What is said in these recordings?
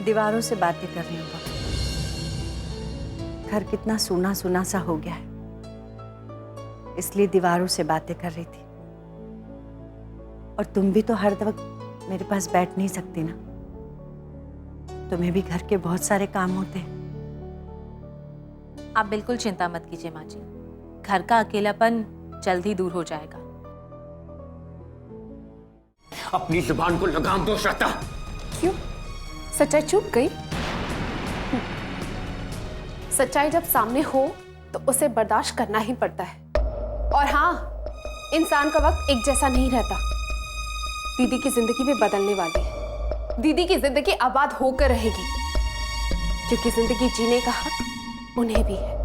दीवारों से बातें कर रही हूँ पापा। घर कितना सूना सूना सा हो गया है, इसलिए दीवारों से बातें कर रही थी। और तुम भी तो हर वक्त मेरे पास बैठ नहीं सकती ना, तुम्हें भी घर के बहुत सारे काम होते हैं। आप बिल्कुल चिंता मत कीजिए माँ जी, घर का अकेलापन जल्द ही दूर हो जाएगा। अपनी जुबान को लगाम दो श्रद्धा। क्यों? सच्चाई चुप गई? सच्चाई जब सामने हो तो उसे बर्दाश्त करना ही पड़ता है। और हाँ, इंसान का वक्त एक जैसा नहीं रहता। दीदी की जिंदगी भी बदलने वाली है। दीदी की जिंदगी आबाद होकर रहेगी, क्योंकि जिंदगी जीने का हक उन्हें भी है।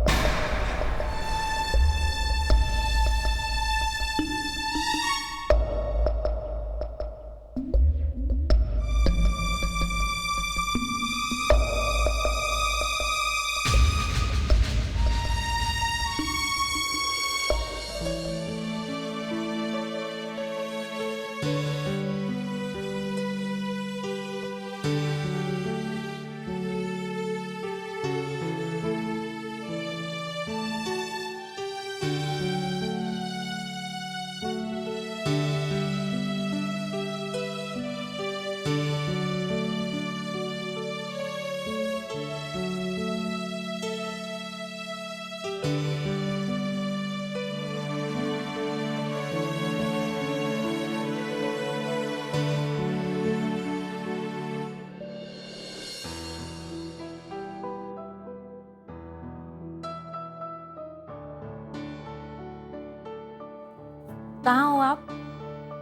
कहाँ हो आप?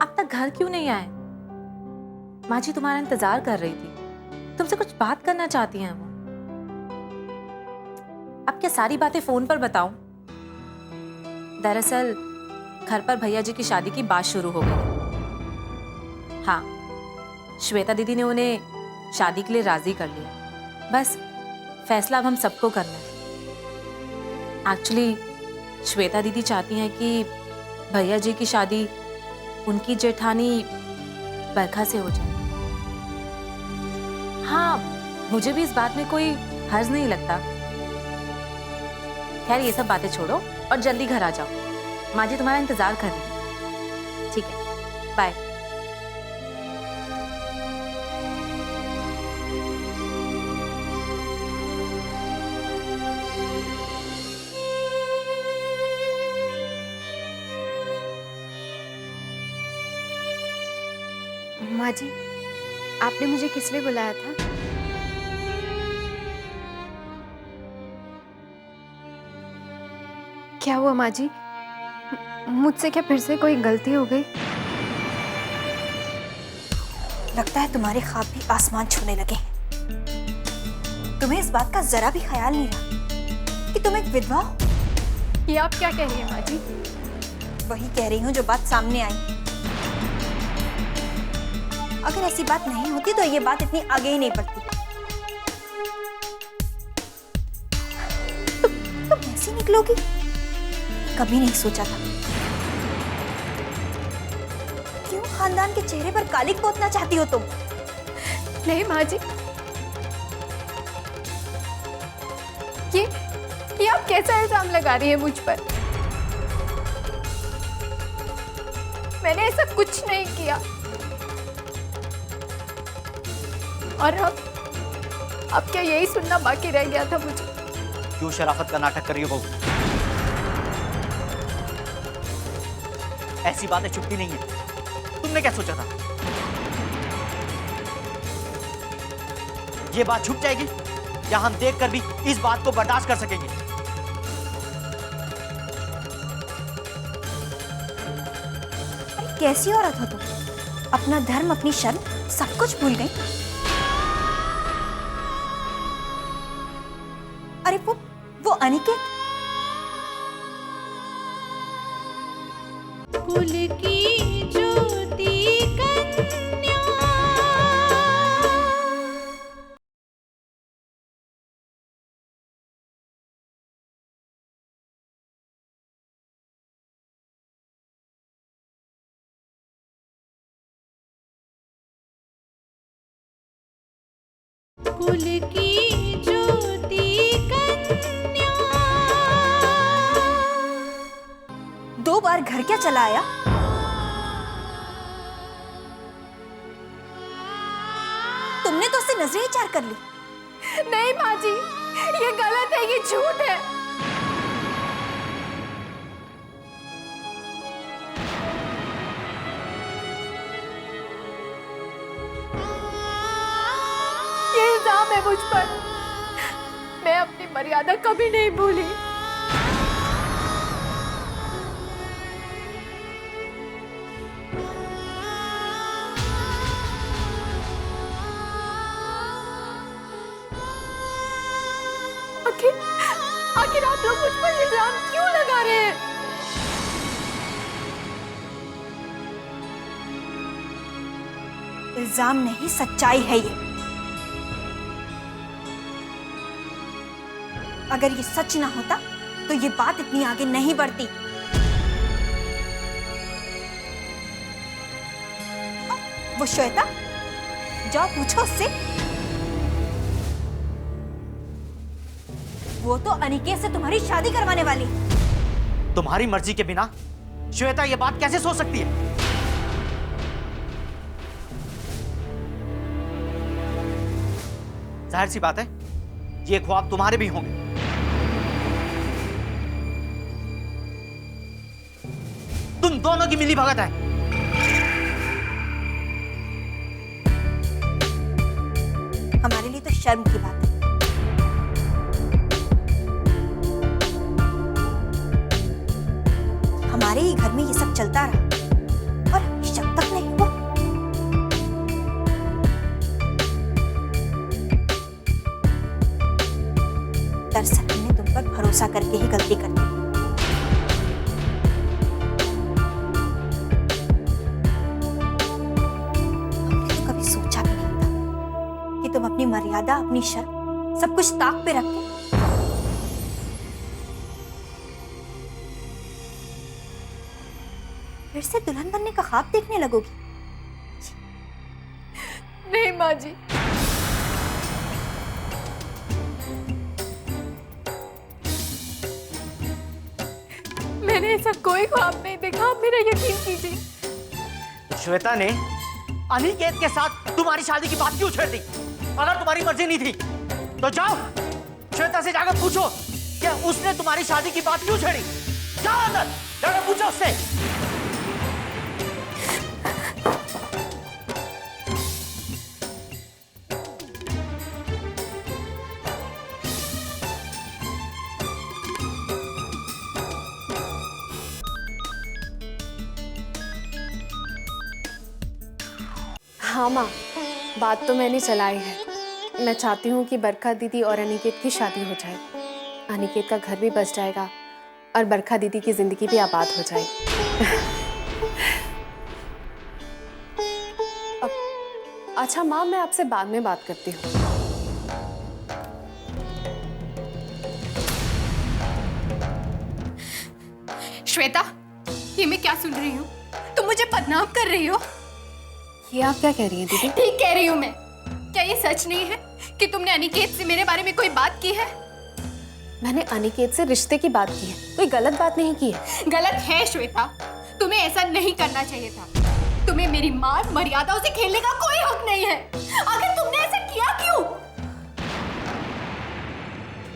अब तक घर क्यों नहीं आए? माँ जी तुम्हारा इंतजार कर रही थी, तुमसे कुछ बात करना चाहती हैं वो। अब क्या सारी बातें फोन पर बताऊं? दरअसल घर पर भैया जी की शादी की बात शुरू हो गई। हाँ, श्वेता दीदी ने उन्हें शादी के लिए राजी कर लिया। बस फैसला अब हम सबको करना है। एक्चुअली श्वेता दीदी चाहती हैं कि भैया जी की शादी उनकी जेठानी बरखा से हो जाए। हाँ, मुझे भी इस बात में कोई हर्ज नहीं लगता। खैर ये सब बातें छोड़ो और जल्दी घर आ जाओ। माँ जी तुम्हारा इंतजार कर रही है। ठीक है, बाय। माँ जी, आपने मुझे किस लिए बुलाया था? क्या हुआ माँ जी? मुझसे क्या फिर से कोई गलती हो गई? लगता है तुम्हारे ख्वाब भी आसमान छूने लगे। तुम्हें इस बात का जरा भी ख्याल नहीं रहा कि तुम एक विधवा हो। ये आप क्या कह रही हैं माँ जी? वही कह रही हूँ जो बात सामने आई। अगर ऐसी बात नहीं होती तो ये बात इतनी आगे ही नहीं बढ़ती। तुम ऐसी निकलोगी कभी नहीं सोचा था। क्यों खानदान के चेहरे पर कालिक पोतना चाहती हो तुम? नहीं माँ जी, ये आप कैसा इल्जाम लगा रही है मुझ पर? मैंने ऐसा कुछ नहीं किया। और अब क्या यही सुनना बाकी रह गया था मुझे? क्यों शराफत का नाटक कर रही हो बहू? ऐसी बातें छुपती नहीं है। तुमने क्या सोचा था? ये बात छुप जाएगी या हम देखकर भी इस बात को बर्दाश्त कर सकेंगे? कैसी औरत हो तुम? अपना धर्म, अपनी शर्म सब कुछ भूल गई। अरे वो अनिकेत कुल की ज्योति कन्या। कुल की ज्योति कन्या। 2 बार घर क्या चला आया? तुमने तो उससे नजरें ही चार कर ली। नहीं माँ जी, ये गलत है, ये झूठ है। ये इल्जाम है मुझ पर। मैं अपनी मर्यादा कभी नहीं भूली। आखिर आप लोग मुझ पर इल्जाम क्यों लगा रहे हैं? इल्जाम नहीं, सच्चाई है ये। अगर ये सच ना होता तो ये बात इतनी आगे नहीं बढ़ती। वो श्वेता, जाओ पूछो उससे। वो तो अनिकेत से तुम्हारी शादी करवाने वाली। तुम्हारी मर्जी के बिना श्वेता ये बात कैसे सोच सकती है? जाहिर सी बात है, ये ख्वाब तुम्हारे भी होंगे। तुम दोनों की मिली भगत है। हमारे लिए तो शर्म की बात है। हमारे ही घर में ये सब चलता रहा और शक तक नहीं हुआ। दरअसल हमने तुम पर भरोसा करके ही गलती कर दी। हमने तो कभी सोचा भी नहीं था कि तुम अपनी मर्यादा, अपनी शर्म सब कुछ ताक पे रख के फिर से दुल्हन बनने का ख्वाब देखने लगोगी। नहीं माँ जी, मैंने ऐसा कोई ख्वाब नहीं देखा। आप मेरा यकीन कीजिए। श्वेता ने अनिकेत के साथ तुम्हारी शादी की बात क्यों छेड़ दी? अगर तुम्हारी मर्जी नहीं थी तो जाओ श्वेता से जाकर पूछो कि उसने तुम्हारी शादी की बात क्यों छेड़ी। जाओ अंदर जाकर पूछो उससे। हाँ माँ, बात तो मैंने चलाई है। मैं चाहती हूँ कि बरखा दीदी और अनिकेत की शादी हो जाए। अनिकेत का घर भी बच जाएगा और बरखा दीदी की जिंदगी भी आबाद हो जाएगी। अच्छा माँ, मैं आपसे बाद में बात करती हूँ। श्वेता, ये मैं क्या सुन रही हूँ? तुम मुझे बदनाम कर रही हो। ये आप क्या कह रही हैं दीदी? ठीक कह रही हूँ मैं। क्या ये सच नहीं है कि तुमने अनिकेत से मेरे बारे में कोई बात की है? मैंने अनिकेत से रिश्ते की बात की है, कोई गलत बात नहीं की है। गलत है श्वेता, तुम्हें ऐसा नहीं करना चाहिए था। तुम्हें मेरी मान मर्यादाओं से खेलने का कोई हक नहीं है। आखिर तुमने ऐसा किया क्यों?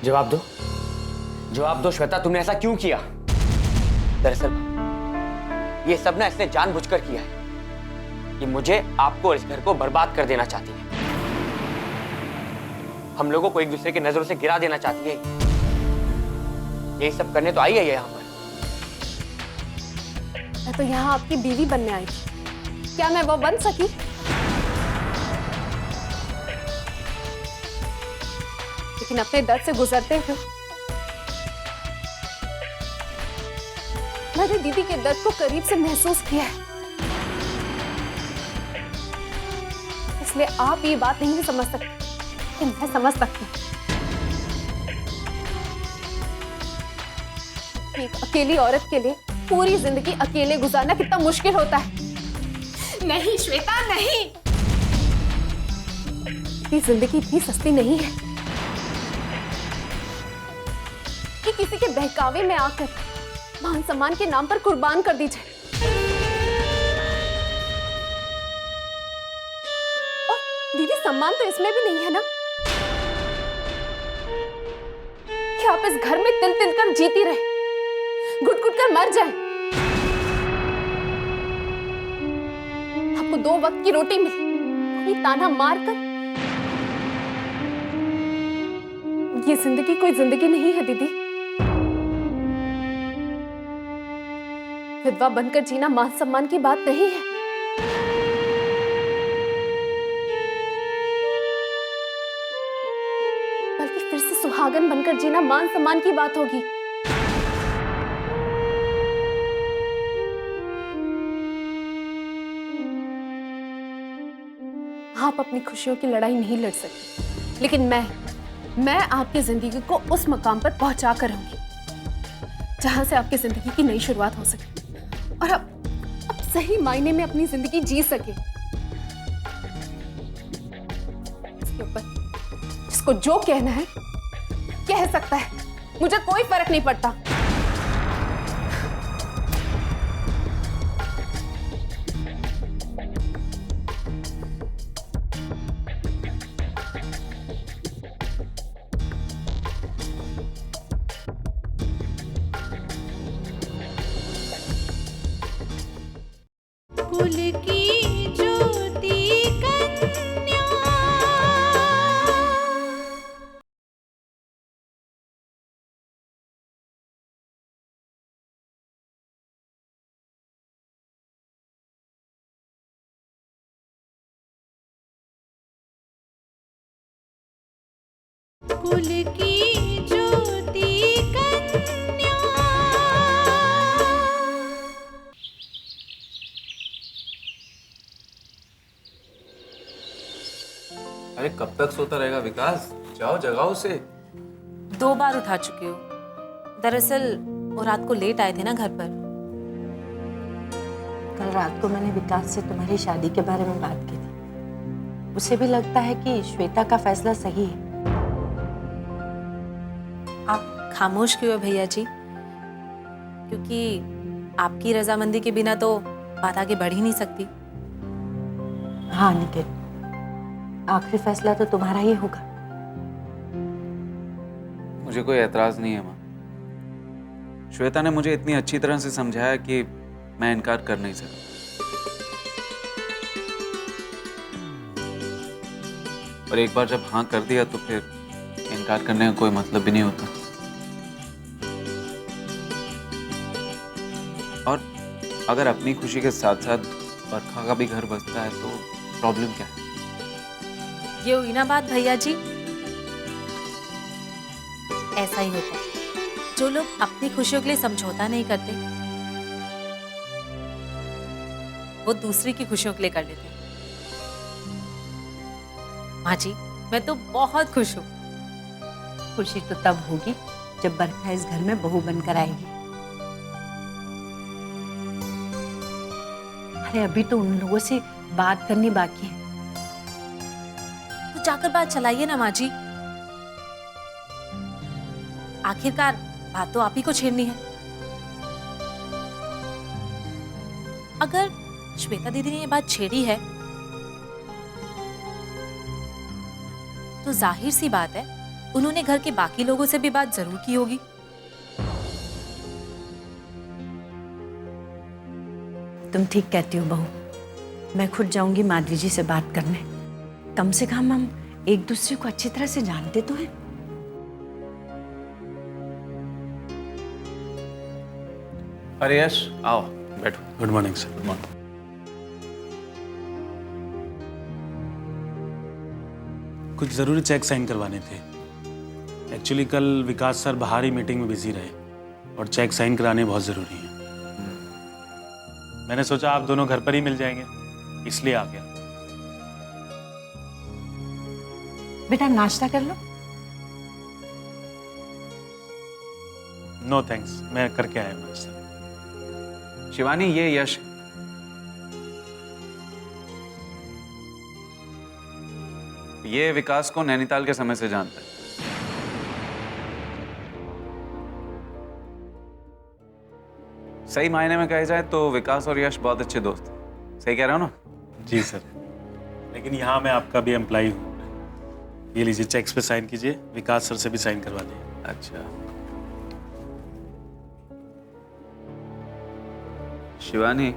जवाब दो श्वेता, तुमने ऐसा क्यों किया? दरअसल ये सब ना इसने जानबूझकर किया है कि मुझे, आपको और इस घर को बर्बाद कर देना चाहती है। हम लोगों को एक दूसरे की नजरों से गिरा देना चाहती है। यही सब करने तो आई है यहाँ पर। मैं तो यहाँ आपकी बीवी बनने आई थी। क्या मैं वो बन सकी? लेकिन अपने दर्द से गुजरते हुए मैंने दीदी के दर्द को करीब से महसूस किया है। इसलिए आप ये बात नहीं समझ सकते, लेकिन मैं समझ सकती हूँ। एक अकेली औरत के लिए पूरी जिंदगी अकेले गुजारना कितना मुश्किल होता है। नहीं श्वेता, नहीं। कि जिंदगी इतनी सस्ती नहीं है कि किसी के बहकावे में आकर मान सम्मान के नाम पर कुर्बान कर दी जाए। और दीदी, सम्मान तो इसमें भी नहीं है ना कि आप इस घर में तिल तिल कर जीती रहे, घुट घुट कर मर जाए। आपको 2 वक्त की रोटी मिली, वही ताना मारकर। ये जिंदगी कोई जिंदगी नहीं है दीदी। विधवा बनकर जीना मान सम्मान की बात नहीं है। बल्कि फिर से सुहागन बनकर जीना मान सम्मान की बात होगी। आप अपनी खुशियों की लड़ाई नहीं लड़ सकते, लेकिन मैं आपकी जिंदगी को उस मकाम पर पहुंचा कर रहूंगी जहां से आपकी जिंदगी की नई शुरुआत हो सके और अब सही मायने में अपनी जिंदगी जी सके। इसके ऊपर जिसको जो कहना है कह सकता है, मुझे कोई फर्क नहीं पड़ता। कुल की ज्योति कन्या। कुल की ज्योति कन्या। अरे कब तक सोता रहेगा विकास? जाओ जगाओ उसे। 2 बार उठा चुकी हूँ। दरअसल वो रात को लेट आए थे ना घर पर। कल रात को मैंने विकास से तुम्हारी शादी के बारे में बात की थी। उसे भी लगता है कि श्वेता का फैसला सही है। आप खामोश क्यों है भैया जी? क्योंकि आपकी रजामंदी के बिना तो बात आगे बढ़ ही नहीं सकती। हाँ निकेत, आखिरी फैसला तो तुम्हारा ही होगा। मुझे कोई एतराज नहीं है माँ। श्वेता ने मुझे इतनी अच्छी तरह से समझाया कि मैं इनकार कर नहीं सकता। और एक बार जब हाँ कर दिया तो फिर इनकार करने का कोई मतलब भी नहीं होता। और अगर अपनी खुशी के साथ साथ बरखा का भी घर बसता है तो प्रॉब्लम क्या है? ये हुई ना बात भैया जी। ऐसा ही होता है, जो लोग अपनी खुशियों के लिए समझौता नहीं करते वो दूसरी की खुशियों के लिए कर लेते हैं। माँ जी, मैं तो बहुत खुश हूँ। खुशी तो तब होगी जब बरखा इस घर में बहू बनकर आएगी। अरे अभी तो उन लोगों से बात करनी बाकी है। तो जाकर बात चलाइए ना माँ जी। आखिरकार बात तो आप ही को छेड़नी है। अगर श्वेता दीदी ने ये बात छेड़ी है तो जाहिर सी बात है उन्होंने घर के बाकी लोगों से भी बात जरूर की होगी। तुम ठीक कहती हो बहू। मैं खुद जाऊंगी माधवी जी से बात करने। कम से कम हम एक दूसरे को अच्छी तरह से जानते तो हैं। अरे यश, आओ बैठो। Good morning sir. Good morning. कुछ ज़रूरी चेक साइन करवाने थे। एक्चुअली कल विकास सर बाहर ही मीटिंग में बिजी रहे और चेक साइन कराने बहुत ज़रूरी है। मैंने सोचा आप दोनों घर पर ही मिल जाएंगे, इसलिए आ गया। बेटा नाश्ता कर लो। नो थैंक्स, मैं करके आया हूँ सर। शिवानी, ये यश है। ये विकास को नैनीताल के समय से जानता है। सही मायने में कहा जाए तो विकास और यश बहुत अच्छे दोस्त हैं। सही कह रहा हूँ ना? जी सर, लेकिन यहाँ मैं आपका भी एम्प्लॉई हूँ। ये लीजिए, चेक्स पे साइन कीजिए, विकास सर से भी साइन करवा दिए। अच्छा। शिवानी,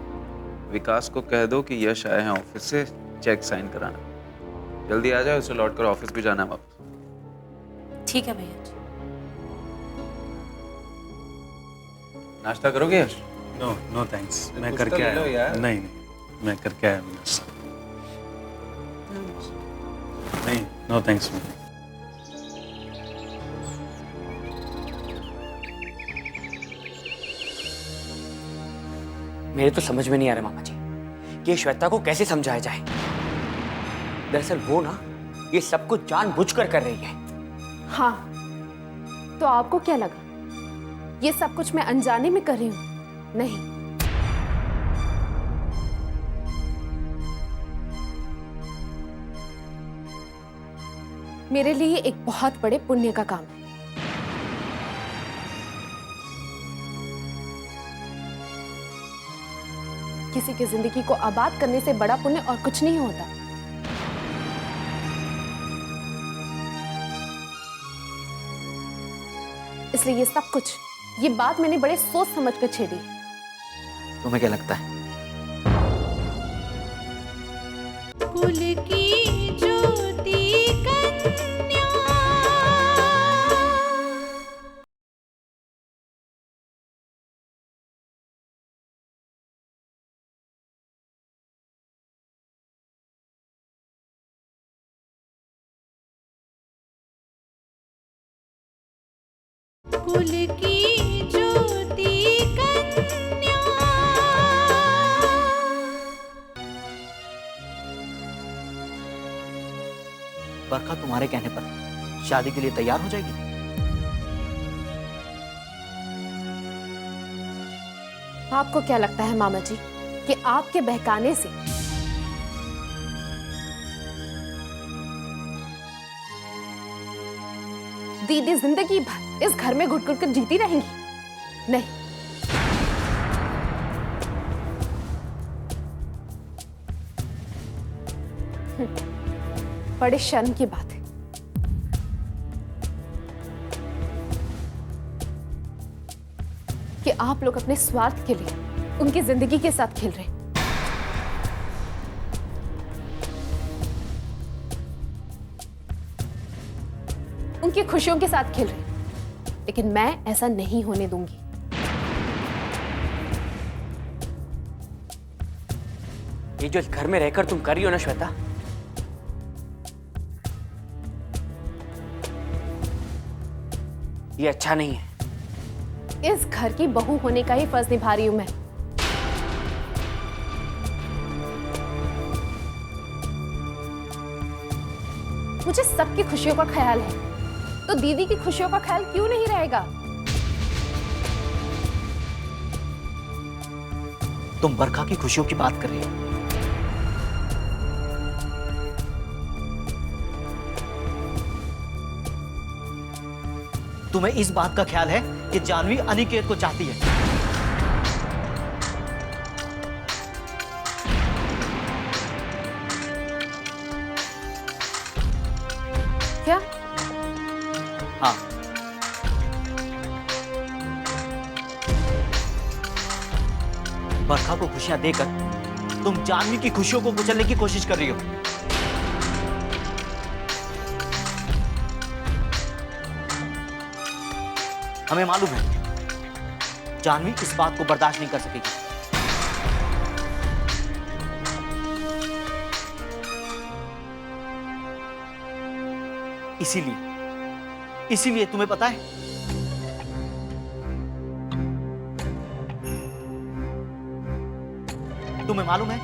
विकास को कह दो कि यश आए हैं ऑफिस से चेक साइन कराना। जल्दी आ जाओ, उसे लौट कर ऑफिस भी जाना है वापस। ठीक है भैया जी। नाश्ता करोगे यश? नो नो थैंक्स, मैं कुछ तो करके ले लो आया यार। हूँ। नहीं नहीं, मैं करके आया हूँ। नहीं, नो थैंक्स। मेरे तो समझ में नहीं आ रहा मामा जी कि श्वेता को कैसे समझाया जाए। दरअसल वो ना ये सब कुछ जानबूझकर कर रही है। हाँ, तो आपको क्या लगा ये सब कुछ मैं अनजाने में कर रही हूँ? नहीं, मेरे लिए एक बहुत बड़े पुण्य का काम है। किसी की जिंदगी को आबाद करने से बड़ा पुण्य और कुछ नहीं होता। इसलिए ये सब कुछ, ये बात मैंने बड़े सोच समझ कर छेड़ी। तुम्हें क्या लगता है? कुल की ज्योति कन्या। कुल की ज्योति कन्या। बरखा तुम्हारे कहने पर शादी के लिए तैयार हो जाएगी? आपको क्या लगता है मामा जी कि आपके बहकाने से दीदी जिंदगी भर इस घर में घुट घुट कर जीती रहेंगी? नहीं, बड़े शर्म की बात है। कि आप लोग अपने स्वार्थ के लिए उनकी जिंदगी के साथ खेल रहे हैं। उनकी खुशियों के साथ खेल रहे हैं, लेकिन मैं ऐसा नहीं होने दूंगी। ये जो इस घर में रहकर तुम कर रही हो ना श्वेता, ये अच्छा नहीं है। इस घर की बहू होने का ही फर्ज निभा रही हूं मैं। मुझे सबकी खुशियों का ख्याल है, तो दीदी की खुशियों का ख्याल क्यों नहीं रहेगा? तुम बरखा की खुशियों की बात कर रही हो। तुम्हें इस बात का ख्याल है कि जानवी अनिकेत को चाहती है। क्या? हाँ, बरखा को खुशियां देकर तुम जानवी की खुशियों को कुचलने की कोशिश कर रही हो। हमें मालूम है जानवी इस बात को बर्दाश्त नहीं कर सकेगी। इसीलिए तुम्हें पता है, तुम्हें मालूम है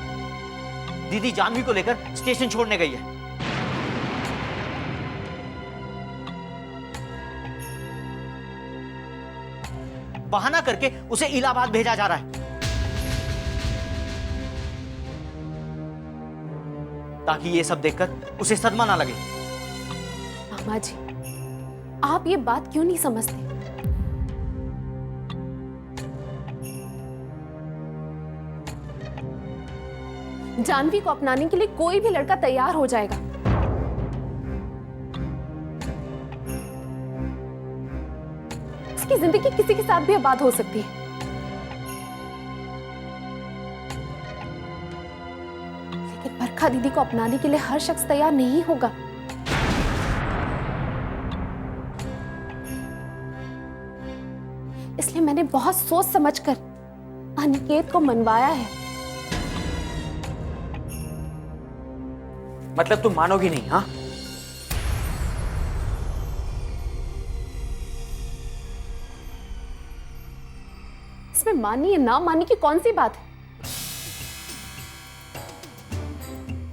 दीदी जानवी को लेकर स्टेशन छोड़ने गई है। बहाना करके उसे इलाहाबाद भेजा जा रहा है। ताकि ये सब देखकर उसे सदमा ना लगे। मामा जी, आप ये बात क्यों नहीं समझते? जानवी को अपनाने के लिए कोई भी लड़का तैयार हो जाएगा। उसकी जिंदगी किसी के साथ भी आबाद हो सकती है। लेकिन बरखा दीदी को अपनाने के लिए हर शख्स तैयार नहीं होगा। इसलिए मैंने बहुत सोच समझकर अनिकेत को मनवाया है। मतलब तुम मानोगी नहीं? हाँ, इसमें माननी या ना माननी की कौन सी बात है?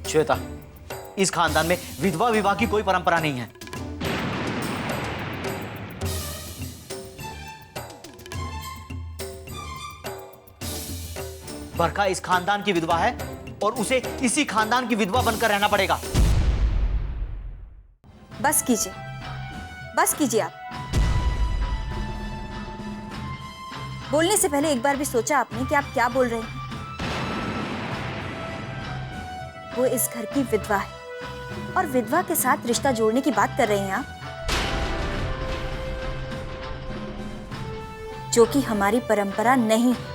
श्वेता, इस खानदान में विधवा विवाह की कोई परंपरा नहीं है। बरखा इस खानदान की विधवा है और उसे इसी खानदान की विधवा बनकर रहना पड़ेगा। बस कीजिए आप। बोलने से पहले एक बार भी सोचा आपने कि आप क्या बोल रहे हैं? वो इस घर की विधवा है और विधवा के साथ रिश्ता जोड़ने की बात कर रहे हैं आप, जो कि हमारी परंपरा नहीं है।